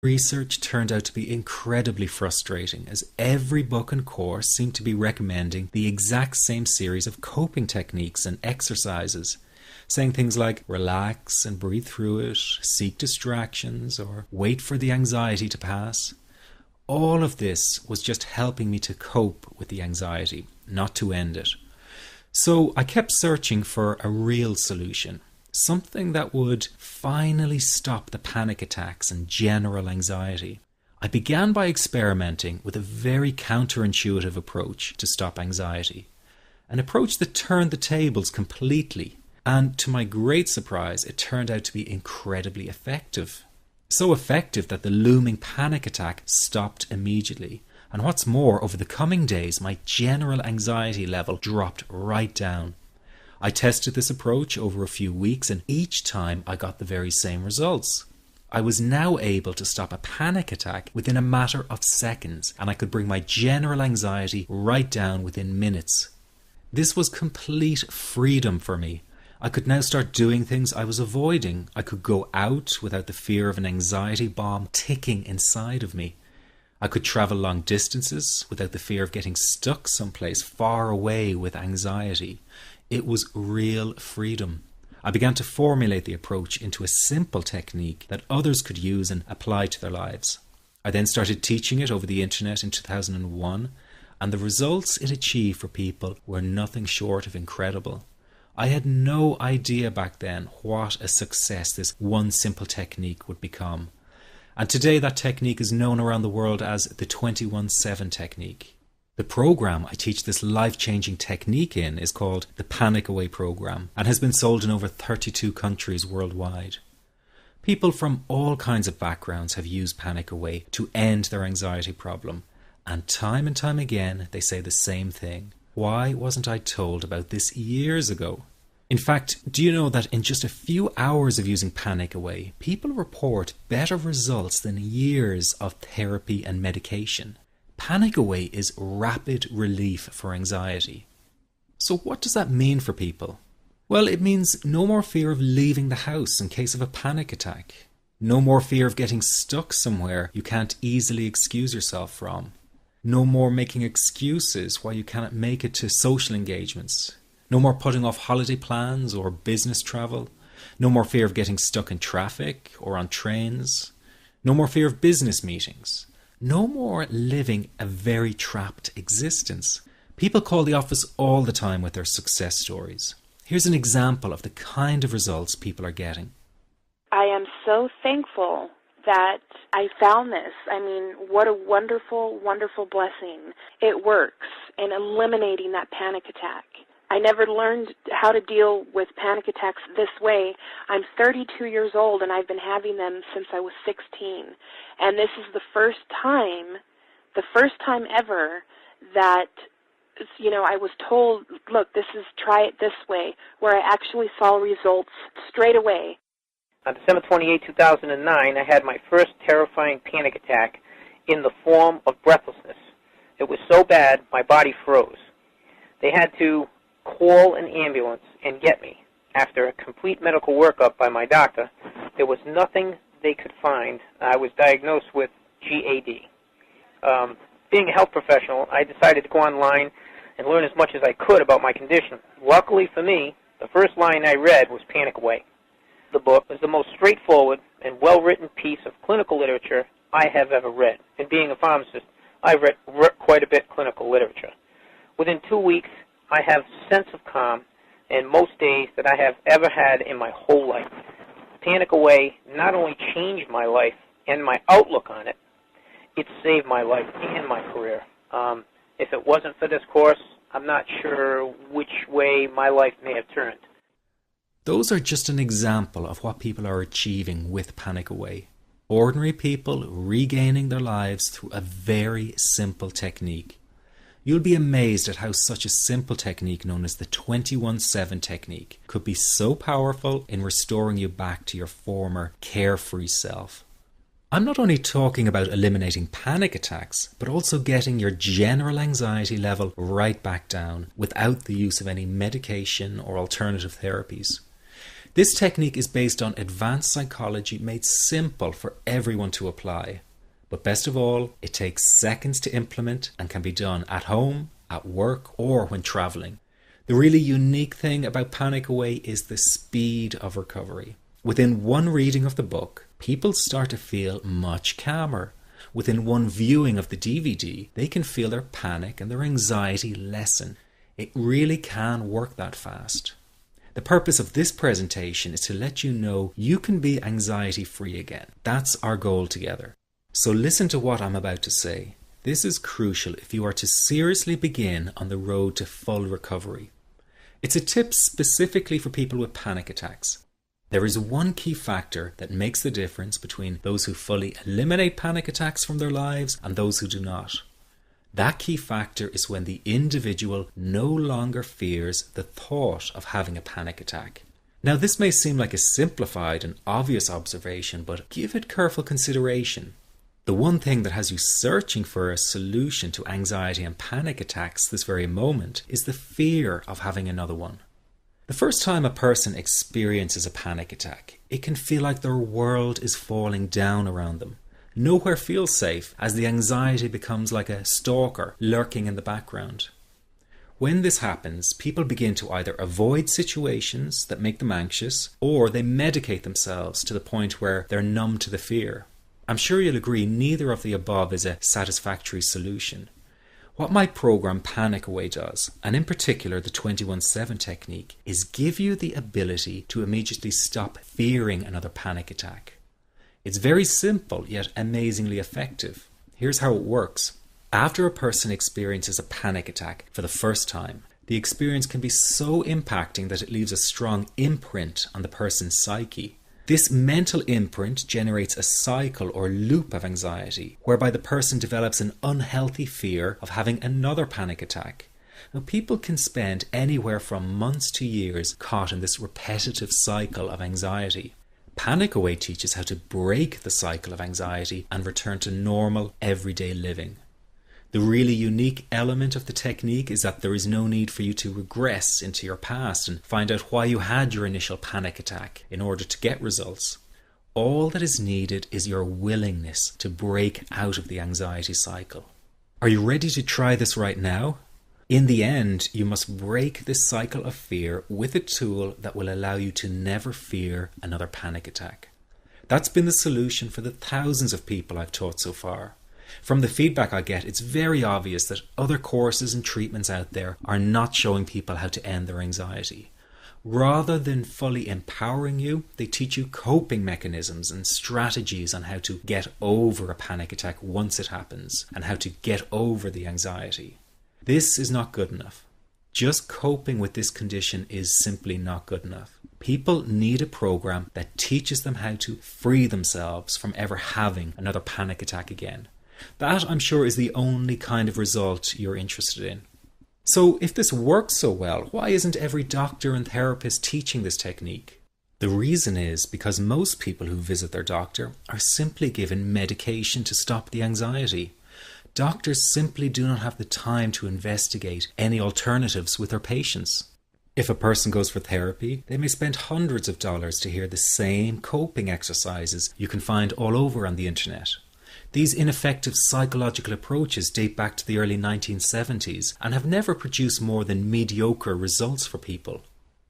Research turned out to be incredibly frustrating, as every book and course seemed to be recommending the exact same series of coping techniques and exercises, saying things like relax and breathe through it, seek distractions, or wait for the anxiety to pass. All of this was just helping me to cope with the anxiety, not to end it. So I kept searching for a real solution. Something that would finally stop the panic attacks and general anxiety. I began by experimenting with a very counterintuitive approach to stop anxiety. An approach that turned the tables completely, and to my great surprise, it turned out to be incredibly effective. So effective that the looming panic attack stopped immediately. And what's more, over the coming days, my general anxiety level dropped right down. I tested this approach over a few weeks, and each time I got the very same results. I was now able to stop a panic attack within a matter of seconds, and I could bring my general anxiety right down within minutes. This was complete freedom for me. I could now start doing things I was avoiding. I could go out without the fear of an anxiety bomb ticking inside of me. I could travel long distances without the fear of getting stuck someplace far away with anxiety. It was real freedom. I began to formulate the approach into a simple technique that others could use and apply to their lives. I then started teaching it over the internet in 2001, and the results it achieved for people were nothing short of incredible. I had no idea back then what a success this one simple technique would become. And today that technique is known around the world as the 21-7 technique. The program I teach this life-changing technique in is called the Panic Away program and has been sold in over 32 countries worldwide. People from all kinds of backgrounds have used Panic Away to end their anxiety problem, and time again they say the same thing. Why wasn't I told about this years ago? In fact, do you know that in just a few hours of using Panic Away, people report better results than years of therapy and medication? Panic Away is rapid relief for anxiety. So what does that mean for people? Well, it means no more fear of leaving the house in case of a panic attack. No more fear of getting stuck somewhere you can't easily excuse yourself from. No more making excuses why you cannot make it to social engagements. No more putting off holiday plans or business travel. No more fear of getting stuck in traffic or on trains. No more fear of business meetings. No more living a very trapped existence. People call the office all the time with their success stories. Here's an example of the kind of results people are getting. I am so thankful that I found this. I mean, what a wonderful, wonderful blessing. It works in eliminating that panic attack. I never learned how to deal with panic attacks this way. I'm 32 years old and I've been having them since I was 16. And this is the first time ever that, I was told, look, try it this way, where I actually saw results straight away. On December 28, 2009, I had my first terrifying panic attack in the form of breathlessness. It was so bad, my body froze. They had to call an ambulance and get me. After a complete medical workup by my doctor, there was nothing they could find. I was diagnosed with GAD. Being a health professional, I decided to go online and learn as much as I could about my condition. Luckily for me, the first line I read was Panic Away. The book is the most straightforward and well-written piece of clinical literature I have ever read. And being a pharmacist, I've read quite a bit of clinical literature. Within 2 weeks, I have a sense of calm in most days that I have ever had in my whole life. Panic Away not only changed my life and my outlook on it, it saved my life and my career. If it wasn't for this course, I'm not sure which way my life may have turned. Those are just an example of what people are achieving with Panic Away. Ordinary people regaining their lives through a very simple technique. You'll be amazed at how such a simple technique known as the 21-7 technique could be so powerful in restoring you back to your former carefree self. I'm not only talking about eliminating panic attacks, but also getting your general anxiety level right back down without the use of any medication or alternative therapies. This technique is based on advanced psychology made simple for everyone to apply. But best of all, it takes seconds to implement and can be done at home, at work, or when traveling. The really unique thing about Panic Away is the speed of recovery. Within one reading of the book, people start to feel much calmer. Within one viewing of the DVD, they can feel their panic and their anxiety lessen. It really can work that fast. The purpose of this presentation is to let you know you can be anxiety-free again. That's our goal together. So listen to what I'm about to say. This is crucial if you are to seriously begin on the road to full recovery. It's a tip specifically for people with panic attacks. There is one key factor that makes the difference between those who fully eliminate panic attacks from their lives and those who do not. That key factor is when the individual no longer fears the thought of having a panic attack. Now, this may seem like a simplified and obvious observation, but give it careful consideration. The one thing that has you searching for a solution to anxiety and panic attacks this very moment is the fear of having another one. The first time a person experiences a panic attack, it can feel like their world is falling down around them. Nowhere feels safe as the anxiety becomes like a stalker lurking in the background. When this happens, people begin to either avoid situations that make them anxious, or they medicate themselves to the point where they're numb to the fear. I'm sure you'll agree neither of the above is a satisfactory solution. What my program Panic Away does, and in particular the 21-7 technique, is give you the ability to immediately stop fearing another panic attack. It's very simple yet amazingly effective. Here's how it works. After a person experiences a panic attack for the first time, the experience can be so impacting that it leaves a strong imprint on the person's psyche. This mental imprint generates a cycle or loop of anxiety, whereby the person develops an unhealthy fear of having another panic attack. Now, people can spend anywhere from months to years caught in this repetitive cycle of anxiety. Panic Away teaches how to break the cycle of anxiety and return to normal, everyday living. The really unique element of the technique is that there is no need for you to regress into your past and find out why you had your initial panic attack in order to get results. All that is needed is your willingness to break out of the anxiety cycle. Are you ready to try this right now? In the end, you must break this cycle of fear with a tool that will allow you to never fear another panic attack. That's been the solution for the thousands of people I've taught so far. From the feedback I get, it's very obvious that other courses and treatments out there are not showing people how to end their anxiety. Rather than fully empowering you, they teach you coping mechanisms and strategies on how to get over a panic attack once it happens and how to get over the anxiety. This is not good enough. Just coping with this condition is simply not good enough. People need a program that teaches them how to free themselves from ever having another panic attack again. That, I'm sure, is the only kind of result you're interested in. So if this works so well, why isn't every doctor and therapist teaching this technique? The reason is because most people who visit their doctor are simply given medication to stop the anxiety. Doctors simply do not have the time to investigate any alternatives with their patients. If a person goes for therapy, they may spend hundreds of dollars to hear the same coping exercises you can find all over on the internet. These ineffective psychological approaches date back to the early 1970s and have never produced more than mediocre results for people.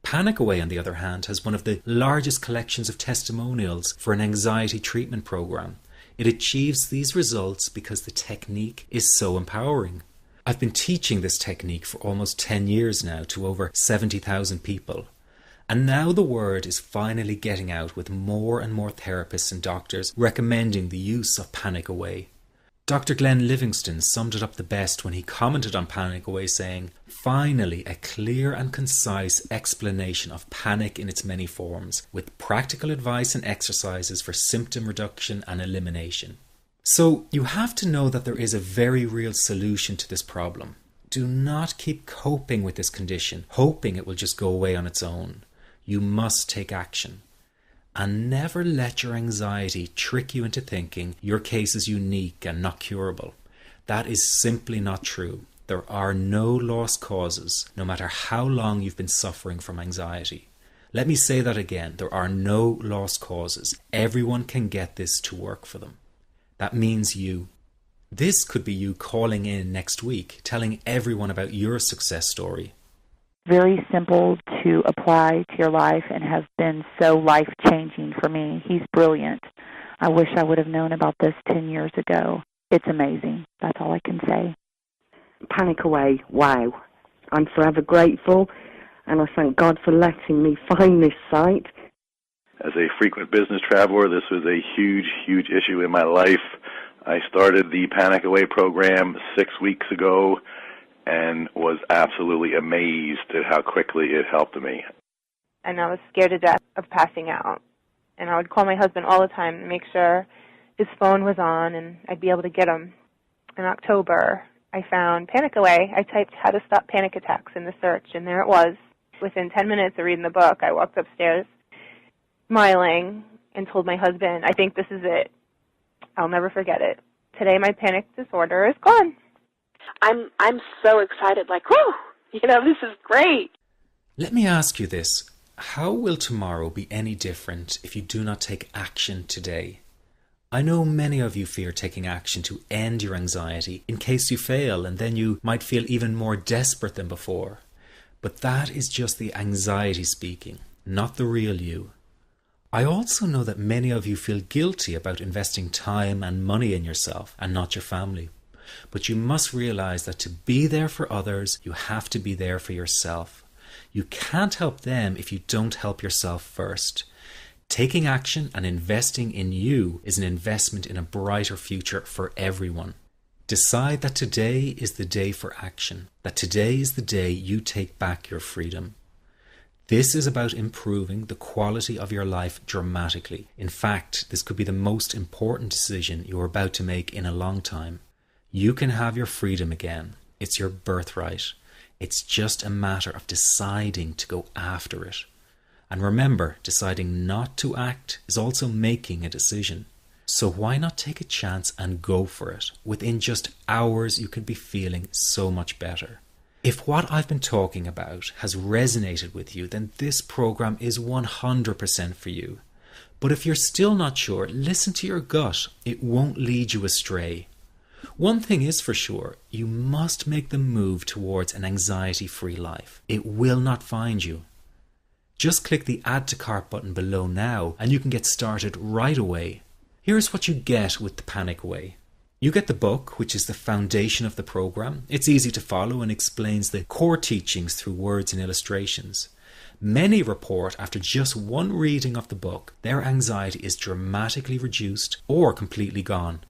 Panic Away, on the other hand, has one of the largest collections of testimonials for an anxiety treatment program. It achieves these results because the technique is so empowering. I've been teaching this technique for almost 10 years now to over 70,000 people. And now the word is finally getting out with more and more therapists and doctors recommending the use of Panic Away. Dr. Glenn Livingston summed it up the best when he commented on Panic Away saying, "Finally, a clear and concise explanation of panic in its many forms, with practical advice and exercises for symptom reduction and elimination." So you have to know that there is a very real solution to this problem. Do not keep coping with this condition, hoping it will just go away on its own. You must take action. And never let your anxiety trick you into thinking your case is unique and not curable. That is simply not true. There are no lost causes, no matter how long you've been suffering from anxiety. Let me say that again. There are no lost causes. Everyone can get this to work for them. That means you. This could be you calling in next week, telling everyone about your success story. Very simple to apply to your life and has been so life-changing for me. He's brilliant. I wish I would have known about this 10 years ago. It's amazing. That's all I can say. Panic Away, wow. I'm forever grateful, and I thank God for letting me find this site. As a frequent business traveler, this was a huge, huge issue in my life. I started the Panic Away program 6 weeks ago and was absolutely amazed at how quickly it helped me. And I was scared to death of passing out. And I would call my husband all the time to make sure his phone was on and I'd be able to get him. In October, I found Panic Away. I typed how to stop panic attacks in the search, and there it was. Within 10 minutes of reading the book, I walked upstairs smiling and told my husband, I think this is it. I'll never forget it. Today my panic disorder is gone. I'm so excited, like, whoo, this is great. Let me ask you this. How will tomorrow be any different if you do not take action today? I know many of you fear taking action to end your anxiety in case you fail, and then you might feel even more desperate than before. But that is just the anxiety speaking, not the real you. I also know that many of you feel guilty about investing time and money in yourself and not your family. But you must realize that to be there for others, you have to be there for yourself. You can't help them if you don't help yourself first. Taking action and investing in you is an investment in a brighter future for everyone. Decide that today is the day for action, that today is the day you take back your freedom. This is about improving the quality of your life dramatically. In fact, this could be the most important decision you are about to make in a long time. You can have your freedom again. It's your birthright. It's just a matter of deciding to go after it. And remember, deciding not to act is also making a decision. So why not take a chance and go for it? Within just hours, you could be feeling so much better. If what I've been talking about has resonated with you, then this program is 100% for you. But if you're still not sure, listen to your gut. It won't lead you astray. One thing is for sure, you must make the move towards an anxiety-free life. It will not find you. Just click the Add to Cart button below now and you can get started right away. Here's what you get with the Panic Away. You get the book, which is the foundation of the program. It's easy to follow and explains the core teachings through words and illustrations. Many report after just one reading of the book, their anxiety is dramatically reduced or completely gone.